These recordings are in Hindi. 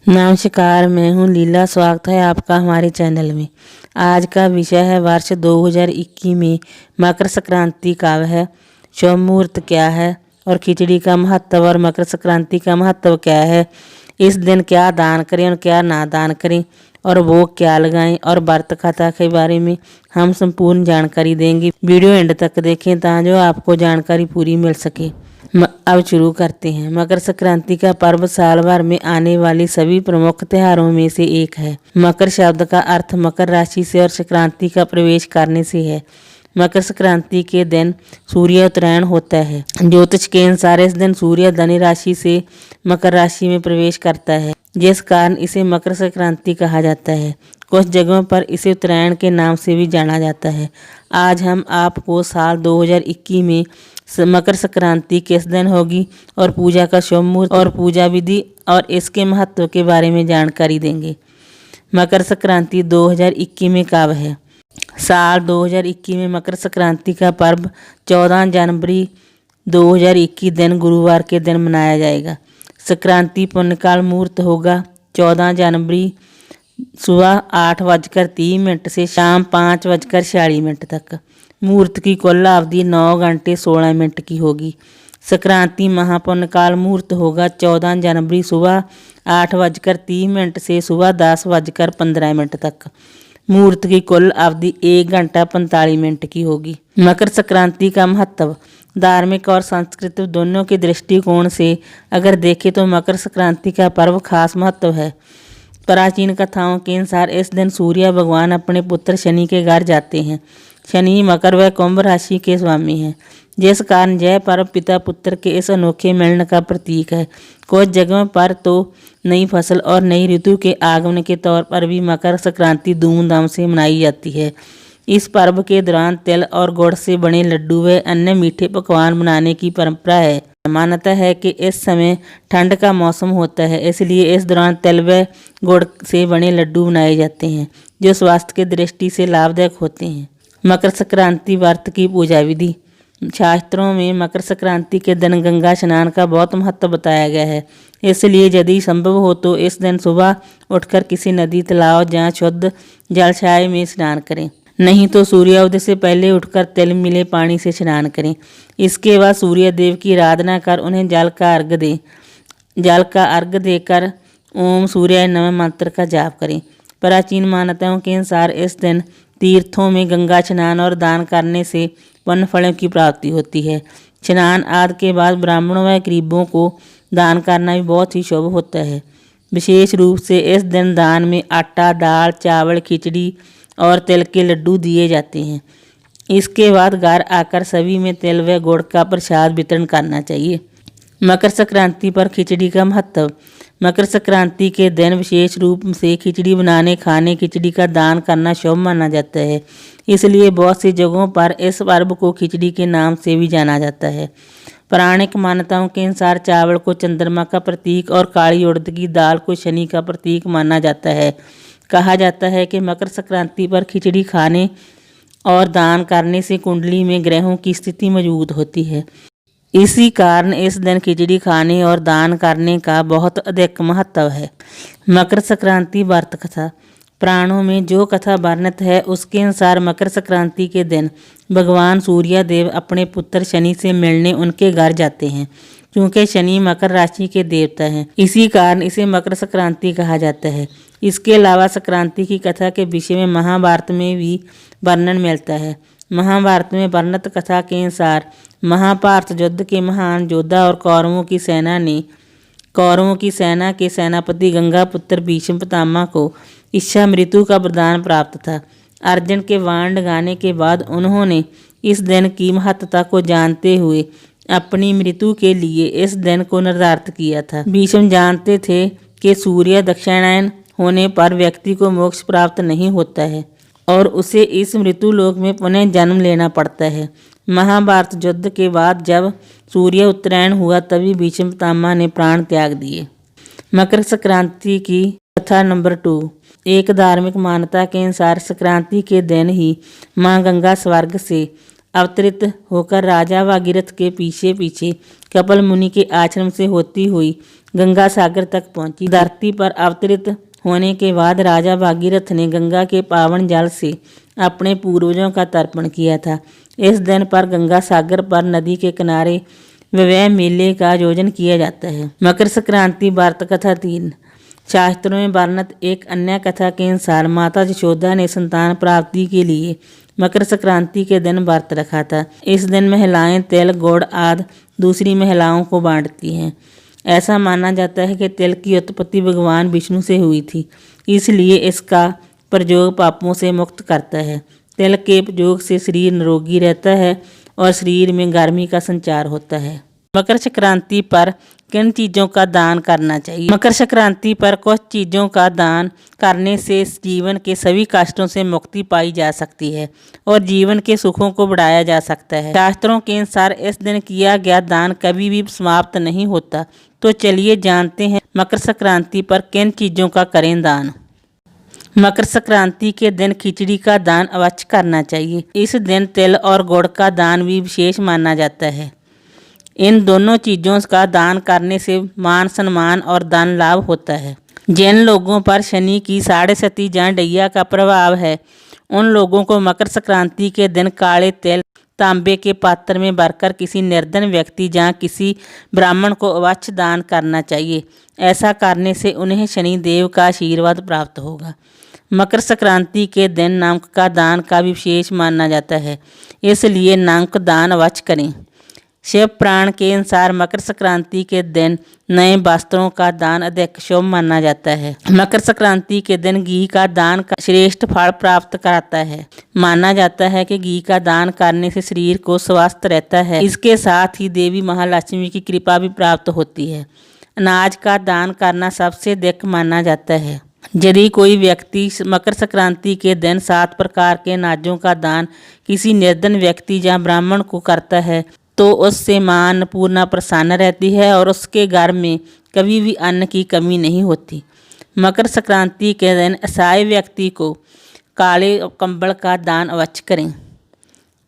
नमस्कार, मैं हूँ लीला। स्वागत है आपका हमारे चैनल में। आज का विषय है वर्ष 2021 में मकर संक्रांति कब है, शुभ मुहूर्त क्या है और खिचड़ी का महत्व और मकर संक्रांति का महत्व क्या है। इस दिन क्या दान करें और क्या ना दान करें और भोग क्या लगाएं और व्रत कथा के बारे में हम संपूर्ण जानकारी देंगे। वीडियो एंड तक देखें ताकि आपको जानकारी पूरी मिल सके। अब शुरू करते हैं। मकर संक्रांति का पर्व साल भर में आने वाली सभी प्रमुख त्योहारों में से एक है। मकर शब्द का अर्थ मकर राशि से और संक्रांति का प्रवेश करने से है। मकर संक्रांति के दिन सूर्य उत्तरायण होता है। ज्योतिष के अनुसार इस दिन सूर्य धनु राशि से मकर राशि में प्रवेश करता है, जिस कारण इसे मकर संक्रांति कहा जाता है। कुछ जगहों पर इसे उत्तरायण के नाम से भी जाना जाता है। आज हम आपको साल 2021 में मकर संक्रांति किस दिन होगी और पूजा का शुभ मुहूर्त और पूजा विधि और इसके महत्व के बारे में जानकारी देंगे। मकर संक्रांति 2021 में कब है? साल 2021 में मकर संक्रांति का पर्व 14 जनवरी 2021 दिन गुरुवार के दिन मनाया जाएगा। संक्रांति पुण्यकाल मुहूर्त होगा 14 जनवरी सुबह 8:30 से शाम 5:46 तक। मुहूर्त की कुल अवधि 9 घंटे 16 मिनट की होगी। संक्रांति महापुण्यकाल मुहूर्त होगा 14 जनवरी सुबह 8:30 से सुबह 10:15 तक। मुहूर्त की कुल अवधि 1 घंटा 45 मिनट की होगी। मकर संक्रांति का महत्व धार्मिक और सांस्कृतिक दोनों के दृष्टिकोण से अगर देखें तो मकर संक्रांति का पर्व खास महत्व है। प्राचीन कथाओं के अनुसार इस दिन सूर्य भगवान अपने पुत्र शनि के घर जाते हैं। शनि मकर व कुंभ राशि के स्वामी हैं, जिस कारण यह पर्व पिता पुत्र के इस अनोखे मिलन का प्रतीक है। कुछ जगहों पर तो नई फसल और नई ऋतु के आगमन के तौर पर भी मकर संक्रांति धूमधाम से मनाई जाती है। इस पर्व के दौरान तिल और गुड़ से बने लड्डू व अन्य मीठे पकवान बनाने की परंपरा है। मान्यता है कि इस समय ठंड का मौसम होता है, इसलिए इस दौरान तिल व गुड़ से बने लड्डू बनाए जाते हैं, जो स्वास्थ्य की दृष्टि से लाभदायक होते हैं। मकर संक्रांति व्रत की पूजा विधि। शास्त्रों में मकर संक्रांति के दिन गंगा स्नान का बहुत महत्व बताया गया है। इसलिए यदि संभव हो तो इस दिन सुबह उठकर किसी नदी, तालाब या शुद्ध जलाशय में स्नान करें। नहीं तो सूर्योदय से पहले उठकर तिल मिले पानी से स्नान करें। इसके बाद सूर्य देव की आराधना कर उन्हें जल का अर्घ देकर ओम सूर्याय नमः मंत्र का जाप करें। प्राचीन मान्यताओं के अनुसार इस दिन तीर्थों में गंगा स्नान और दान करने से पुण्य फलों की प्राप्ति होती है। स्नान आदि के बाद ब्राह्मणों व गरीबों को दान करना भी बहुत ही शुभ होता है। विशेष रूप से इस दिन दान में आटा, दाल, चावल, खिचड़ी और तिल के लड्डू दिए जाते हैं। इसके बाद घर आकर सभी में तिल व गुड़ का प्रसाद वितरण करना चाहिए। मकर संक्रांति पर खिचड़ी का महत्व। मकर संक्रांति के दिन विशेष रूप से खिचड़ी बनाने खाने खिचड़ी का दान करना शुभ माना जाता है। इसलिए बहुत सी जगहों पर इस पर्व को खिचड़ी के नाम से भी जाना जाता है। पौराणिक मान्यताओं के अनुसार चावल को चंद्रमा का प्रतीक और काली उड़द की दाल को शनि का प्रतीक माना जाता है। कहा जाता है कि मकर संक्रांति पर खिचड़ी खाने और दान करने से कुंडली में ग्रहों की स्थिति मजबूत होती है। इसी कारण इस दिन खिचड़ी खाने और दान करने का बहुत अधिक महत्व है। मकर संक्रांति व्रत कथा। पुराणों में जो कथा वर्णित है उसके अनुसार मकर संक्रांति के दिन भगवान सूर्य देव अपने पुत्र शनि से मिलने उनके घर जाते हैं। क्योंकि शनि मकर राशि के देवता हैं, इसी कारण इसे मकर संक्रांति कहा जाता है। इसके अलावा संक्रांति की कथा के विषय में महाभारत में भी वर्णन मिलता है। महाभारत में वर्णित कथा के अनुसार महाभारत युद्ध के महान योद्धा और कौरवों की सेना के सेनापति गंगा पुत्र भीष्म पितामह को इच्छा मृत्यु का वरदान प्राप्त था। अर्जुन के वाण गाने के बाद उन्होंने इस दिन की महत्ता को जानते हुए अपनी मृत्यु के लिए इस दिन को निर्धारित किया था। भीष्म जानते थे कि सूर्य दक्षिणायन होने पर व्यक्ति को मोक्ष प्राप्त नहीं होता है और उसे इस मृत्यु लोक में पुनः जन्म लेना पड़ता है। महाभारत युद्ध के बाद जब सूर्य उत्तरायण हुआ तभी भीष्म पितामह ने प्राण त्याग दिए। मकर संक्रांति की कथा नंबर 2। एक धार्मिक मान्यता के अनुसार संक्रांति के दिन ही मां गंगा स्वर्ग से अवतरित होकर राजा भागीरथ के पीछे पीछे कपिल मुनि के आश्रम से होती हुई गंगा सागर तक पहुंची। धरती पर अवतरित होने के बाद राजा भागीरथ ने गंगा के पावन जल से अपने पूर्वजों का तर्पण किया था। इस दिन पर गंगा सागर पर नदी के किनारे विवाह मेले का आयोजन किया जाता है। मकर संक्रांति व्रत कथा 3। शास्त्रों में वर्णित एक अन्य कथा के अनुसार माता यशोदा ने संतान प्राप्ति के लिए मकर संक्रांति के दिन व्रत रखा था। इस दिन महिलाएं तिल, गुड़ आदि दूसरी महिलाओं को बांटती हैं। ऐसा माना जाता है कि तिल की उत्पत्ति भगवान विष्णु से हुई थी, इसलिए इसका प्रयोग पापों से मुक्त करता है। तिल के प्रयोग से शरीर निरोगी रहता है और शरीर में गर्मी का संचार होता है। मकर संक्रांति पर किन चीज़ों का दान करना चाहिए? मकर संक्रांति पर कुछ चीज़ों का दान करने से जीवन के सभी कष्टों से मुक्ति पाई जा सकती है और जीवन के सुखों को बढ़ाया जा सकता है। शास्त्रों के अनुसार इस दिन किया गया दान कभी भी समाप्त नहीं होता। तो चलिए जानते हैं मकर संक्रांति पर किन चीज़ों का करें दान। मकर संक्रांति के दिन खिचड़ी का दान अवश्य करना चाहिए। इस दिन तिल और गुड़ का दान भी विशेष माना जाता है। इन दोनों चीज़ों का दान करने से मान सम्मान और धन लाभ होता है। जिन लोगों पर शनि की 7.5 या डैया का प्रभाव है, उन लोगों को मकर संक्रांति के दिन काले तिल तांबे के पात्र में भरकर किसी निर्धन व्यक्ति या किसी ब्राह्मण को अवश्य दान करना चाहिए। ऐसा करने से उन्हें शनि देव का आशीर्वाद प्राप्त होगा। मकर संक्रांति के दिन नाक का दान का विशेष माना जाता है, इसलिए नाक दान अवश्य करें। शिव पुराण के अनुसार मकर संक्रांति के दिन नए वस्त्रों का दान अधिक शुभ माना जाता है। मकर संक्रांति के दिन घी का दान का श्रेष्ठ फल प्राप्त कराता है। माना जाता है कि घी का दान करने से शरीर को स्वस्थ रहता है। इसके साथ ही देवी महालक्ष्मी की कृपा भी प्राप्त होती है। अनाज का दान करना सबसे अधिक माना जाता है। यदि कोई व्यक्ति मकर संक्रांति के दिन 7 प्रकार के अनाजों का दान किसी निर्धन व्यक्ति या ब्राह्मण को करता है तो उससे मां अन्नपूर्णा प्रसन्न रहती है और उसके घर में कभी भी अन्न की कमी नहीं होती। मकर संक्रांति के दिन असहाय व्यक्ति को काले कंबल का दान अवश्य करें।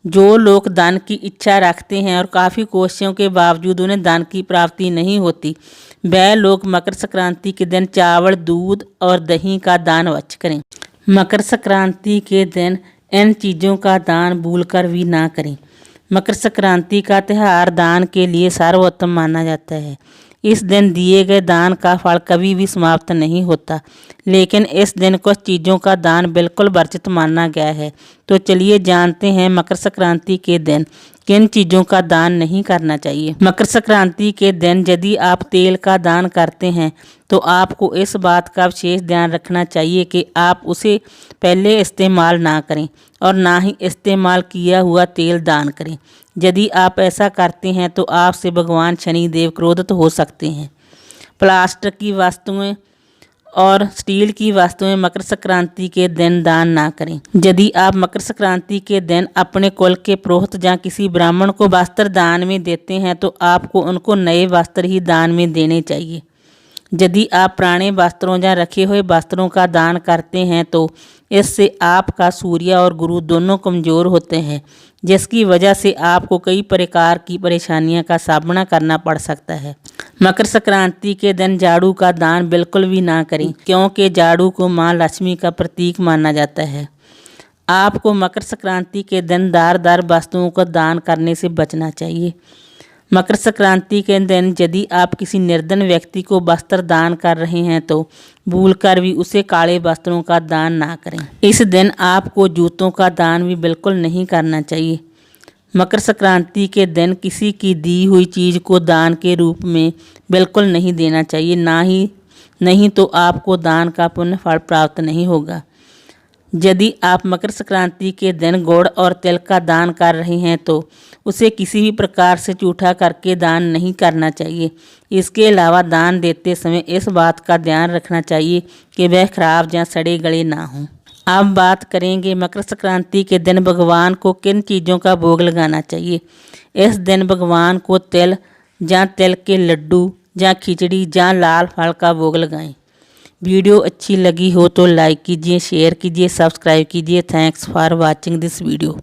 जो लोग दान की इच्छा रखते हैं और काफ़ी कोशिशों के बावजूद उन्हें दान की प्राप्ति नहीं होती, वह लोग मकर संक्रांति के दिन चावल, दूध और दही का दान अवश्य करें। मकर संक्रांति के दिन इन चीज़ों का दान भूलकर भी ना करें। मकर संक्रांति का त्यौहार दान के लिए सर्वोत्तम माना जाता है। इस दिन दिए गए दान का फल कभी भी समाप्त नहीं होता, लेकिन इस दिन कुछ चीज़ों का दान बिल्कुल वर्जित माना गया है। तो चलिए जानते हैं मकर संक्रांति के दिन किन चीज़ों का दान नहीं करना चाहिए। मकर संक्रांति के दिन यदि आप तेल का दान करते हैं तो आपको इस बात का विशेष ध्यान रखना चाहिए कि आप उसे पहले इस्तेमाल ना करें और ना ही इस्तेमाल किया हुआ तेल दान करें। यदि आप ऐसा करते हैं तो आपसे भगवान शनि देव क्रोधित हो सकते हैं। प्लास्टिक की वस्तुएं और स्टील की वस्तुएं मकर संक्रांति के दिन दान ना करें। यदि आप मकर संक्रांति के दिन अपने कुल के पुरोहित या किसी ब्राह्मण को वस्त्र दान में देते हैं तो आपको उनको नए वस्त्र ही दान में देने चाहिए। यदि आप पुराने वस्त्रों या रखे हुए वस्त्रों का दान करते हैं तो इससे आपका सूर्य और गुरु दोनों कमज़ोर होते हैं, जिसकी वजह से आपको कई प्रकार की परेशानियों का सामना करना पड़ सकता है। मकर संक्रांति के दिन झाड़ू का दान बिल्कुल भी ना करें, क्योंकि झाड़ू को माँ लक्ष्मी का प्रतीक माना जाता है। आपको मकर संक्रांति के दिन धारदार वस्तुओं को दान करने से बचना चाहिए। मकर संक्रांति के दिन यदि आप किसी निर्धन व्यक्ति को वस्त्र दान कर रहे हैं तो भूलकर भी उसे काले वस्त्रों का दान ना करें। इस दिन आपको जूतों का दान भी बिल्कुल नहीं करना चाहिए। मकर संक्रांति के दिन किसी की दी हुई चीज़ को दान के रूप में बिल्कुल नहीं देना चाहिए, नहीं तो आपको दान का पुण्य फल प्राप्त नहीं होगा। यदि आप मकर संक्रांति के दिन गुड़ और तिल का दान कर रहे हैं तो उसे किसी भी प्रकार से जूठा करके दान नहीं करना चाहिए। इसके अलावा दान देते समय इस बात का ध्यान रखना चाहिए कि वह खराब या सड़े गले ना हों। अब बात करेंगे मकर संक्रांति के दिन भगवान को किन चीज़ों का भोग लगाना चाहिए। इस दिन भगवान को तिल या तिल के लड्डू या खिचड़ी या लाल फल का भोग लगाएं। वीडियो अच्छी लगी हो तो लाइक कीजिए, शेयर कीजिए, सब्सक्राइब कीजिए। Thanks for watching this video.